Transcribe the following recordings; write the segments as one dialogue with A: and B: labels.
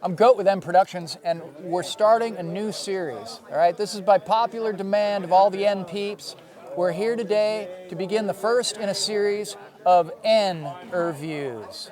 A: I'm Goat with M Productions, and we're starting a new series. All right, this is by popular demand of all the N peeps. We're here today to begin the first in a series of ERVIEWs.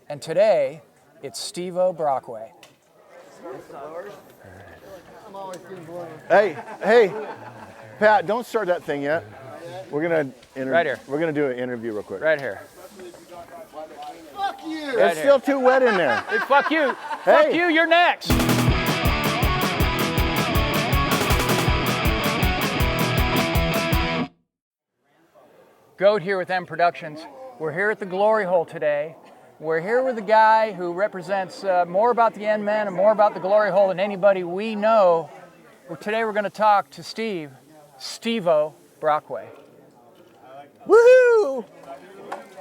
A: And today, it's SteveO Brockway.
B: Hey, Pat, don't start that thing yet. We're gonna
A: Right here.
B: We're gonna do an interview real quick.
A: Right here.
B: Fuck you!
A: Right
B: It's still too wet in there.
A: Hey, fuck you.
B: Hey.
A: Fuck you, you're next. Goat here with M Productions. We're here at the Glory Hole today. We're here with a guy who represents more about the NMen and more about the Glory Hole than anybody we know. Today we're going to talk to SteveO Brockway.
B: Woohoo!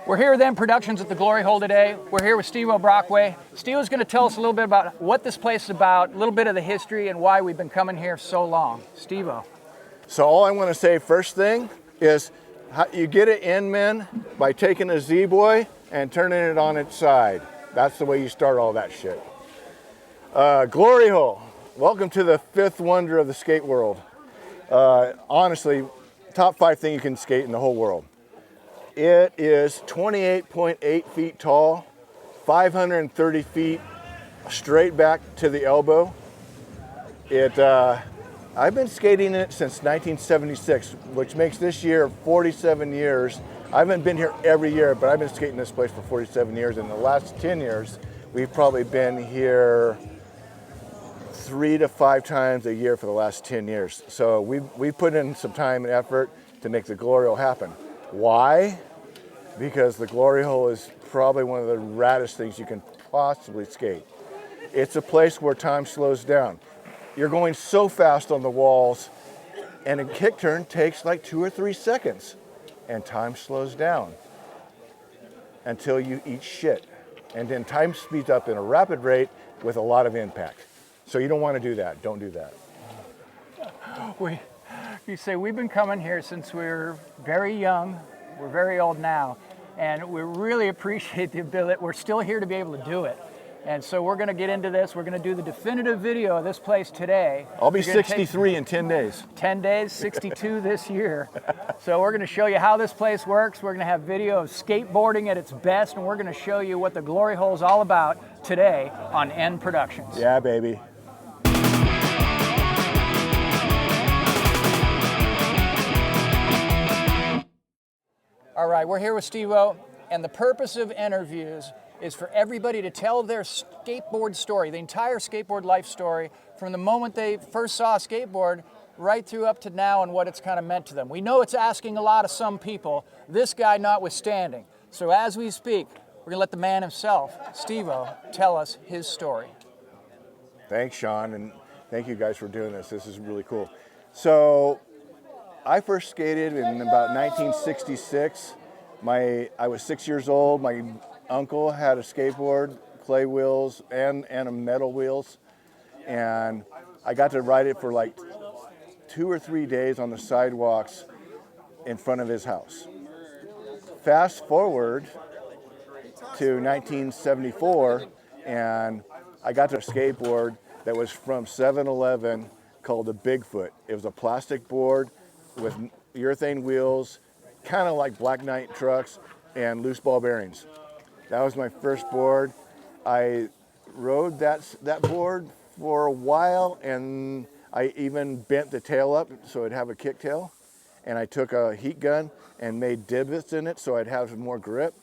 A: We're here with M Productions at the Glory Hole today. We're here with SteveO Brockway. Steve's going to tell us a little bit about what this place is about, a little bit of the history, and why we've been coming here so long. SteveO.
B: So all I want to say first thing is you get an NMen by taking a Z-Boy and turning it on its side. That's the way you start all that shit. Glory Hole. Welcome to the fifth wonder of the skate world. Honestly, top 5 thing you can skate in the whole world. It is 28.8 feet tall, 530 feet straight back to the elbow. I've been skating in it since 1976, which makes this year 47 years. I haven't been here every year, but I've been skating this place for 47 years. In the last 10 years, we've probably been here 3 to 5 times a year for the last 10 years. So we've put in some time and effort to make the Glory Hole happen. Why? Because the Glory Hole is probably one of the raddest things you can possibly skate. It's a place where time slows down. You're going so fast on the walls, and a kick turn takes like 2 or 3 seconds, and time slows down until you eat shit. And then time speeds up in a rapid rate with a lot of impact. So you don't want to do that. Don't do that.
A: You say we've been coming here since we were very young. We're very old now, and we really appreciate the ability. We're still here to be able to do it. And so we're going to get into this. We're going to do the definitive video of this place today.
B: I'll be 63 in 10 days.
A: 10 days, 62 this year. So we're going to show you how this place works. We're going to have video of skateboarding at its best, and we're going to show you what the Glory Hole is all about today on N Productions.
B: Yeah, baby.
A: All right, we're here with SteveO, and the purpose of ERVIEWs is for everybody to tell their skateboard story, the entire skateboard life story, from the moment they first saw a skateboard right through up to now and what it's kind of meant to them. We know it's asking a lot of some people, this guy notwithstanding. So as we speak, we're going to let the man himself, SteveO, tell us his story.
B: Thanks, Sean, and thank you guys for doing this. This is really cool. So I first skated in about 1966. I was 6 years old. My uncle had a skateboard, clay wheels and a metal wheels, and I got to ride it for like 2 or 3 days on the sidewalks in front of his house. Fast forward to 1974, and I got to a skateboard that was from 7-Eleven called a Bigfoot. It was a plastic board with urethane wheels, kind of like Black Knight trucks, and loose ball bearings. That was my first board. I rode that board for a while, and I even bent the tail up so it'd have a kick tail. And I took a heat gun and made divots in it so I'd have more grip.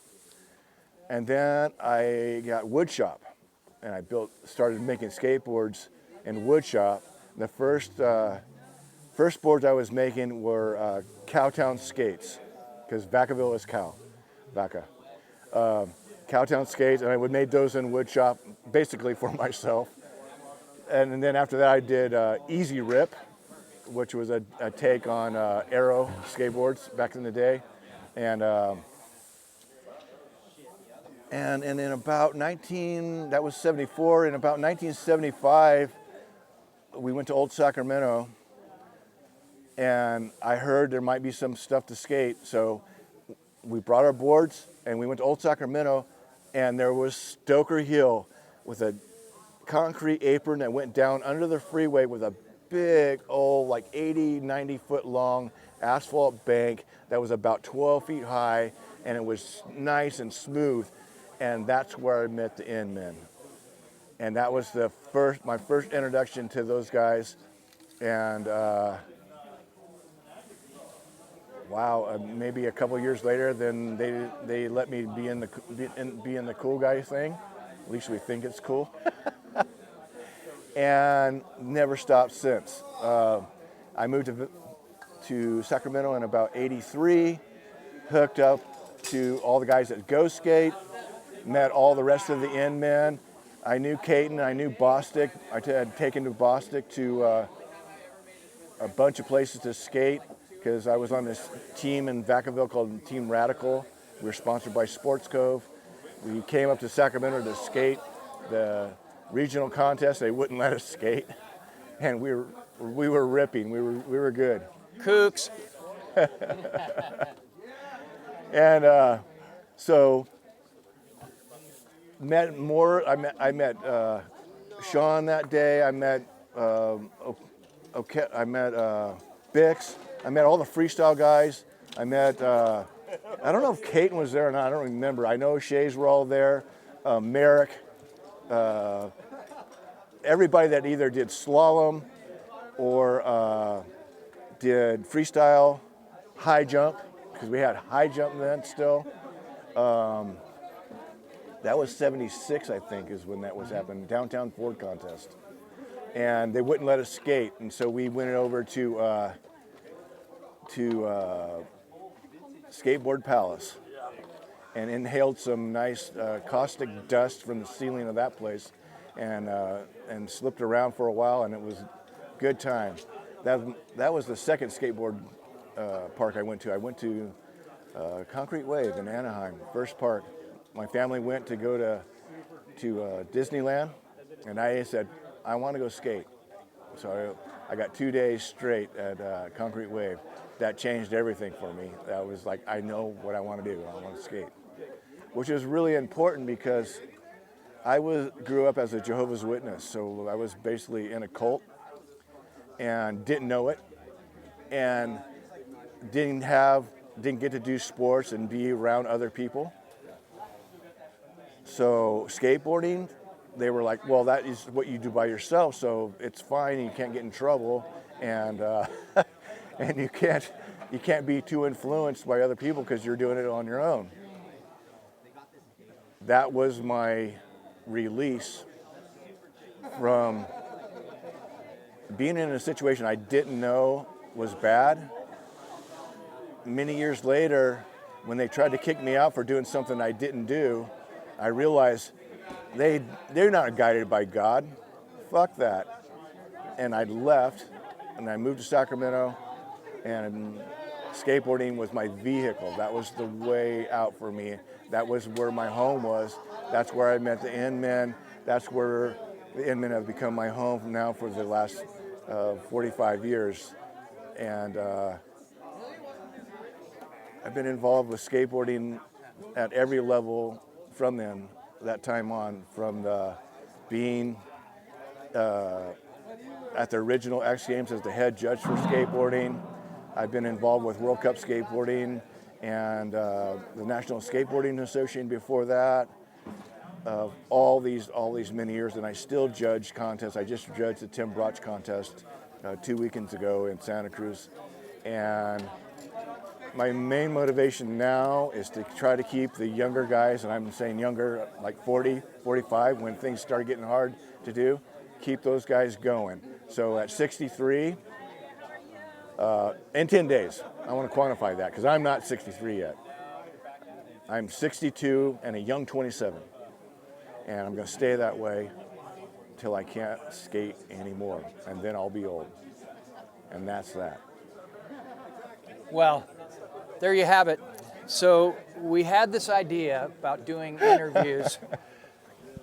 B: And then I got wood shop, and I started making skateboards in wood shop. The first boards I was making were Cowtown skates, because Vacaville is cow, Vaca. Cowtown skates, and I would make those in wood shop basically for myself. And then after that I did Easy Rip, which was a take on Aero skateboards back in the day. And in about that was 74, in about 1975, we went to Old Sacramento, and I heard there might be some stuff to skate, so we brought our boards and we went to Old Sacramento, and there was Stoker Hill with a concrete apron that went down under the freeway with a big old, like 80, 90 foot long asphalt bank that was about 12 feet high, and it was nice and smooth. And that's where I met the NMen. And that was my first introduction to those guys. And wow, maybe a couple years later, then they let me be in the cool guy thing. At least we think it's cool. And never stopped since. I moved to Sacramento in about '83, hooked up to all the guys at Go Skate, met all the rest of the NMen. I knew Caton, I knew Bostic. I had taken to Bostic to a bunch of places to skate because I was on this team in Vacaville called Team Radical. We were sponsored by Sports Cove. We came up to Sacramento to skate the regional contest. They wouldn't let us skate, and we were ripping. We were good.
A: Kooks.
B: And so met more. I met Sean that day. I met Bix. I met all the freestyle guys. I met. I don't know if Caton was there or not. I don't remember. I know Shays were all there. Merrick. Everybody that either did slalom or did freestyle, high jump, because we had high jump then still. That was '76, I think, is when that was happening, downtown Ford contest. And they wouldn't let us skate, and so we went over to Skateboard Palace and inhaled some nice caustic dust from the ceiling of that place, and slipped around for a while, and it was a good time. That was the second skateboard park I went to. I went to Concrete Wave in Anaheim, first park. My family went to go to Disneyland, and I said, I want to go skate. So I got 2 days straight at Concrete Wave. That changed everything for me. That was like, I know what I want to do. I want to skate, which is really important because I grew up as a Jehovah's Witness, so I was basically in a cult and didn't know it, and didn't get to do sports and be around other people. So skateboarding, they were like, well, that is what you do by yourself, so it's fine. You can't get in trouble, and and you can't be too influenced by other people because you're doing it on your own. That was my release from being in a situation I didn't know was bad. Many years later, when they tried to kick me out for doing something I didn't do, I realized they're not guided by God. Fuck that. And I left, and I moved to Sacramento, and skateboarding was my vehicle. That was the way out for me. That was where my home was. That's where I met the NMen. That's where the NMen have become my home now for the last 45 years. And I've been involved with skateboarding at every level from then, that time on, from being at the original X Games as the head judge for skateboarding. I've been involved with World Cup skateboarding and the National Skateboarding Association before that. All these many years, and I still judge contests. I just judged the Tim Broch contest 2 weekends ago in Santa Cruz, and my main motivation now is to try to keep the younger guys, and I'm saying younger, like 40, 45, when things start getting hard to do, keep those guys going. So at 63, in 10 days, I want to quantify that because I'm not 63 yet. I'm 62 and a young 27. And I'm going to stay that way until I can't skate anymore. And then I'll be old. And that's that.
A: Well, there you have it. So we had this idea about doing interviews,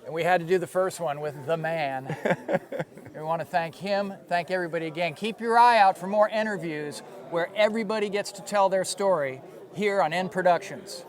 A: and we had to do the first one with the man. We want to thank him, thank everybody again. Keep your eye out for more interviews where everybody gets to tell their story here on N Productions.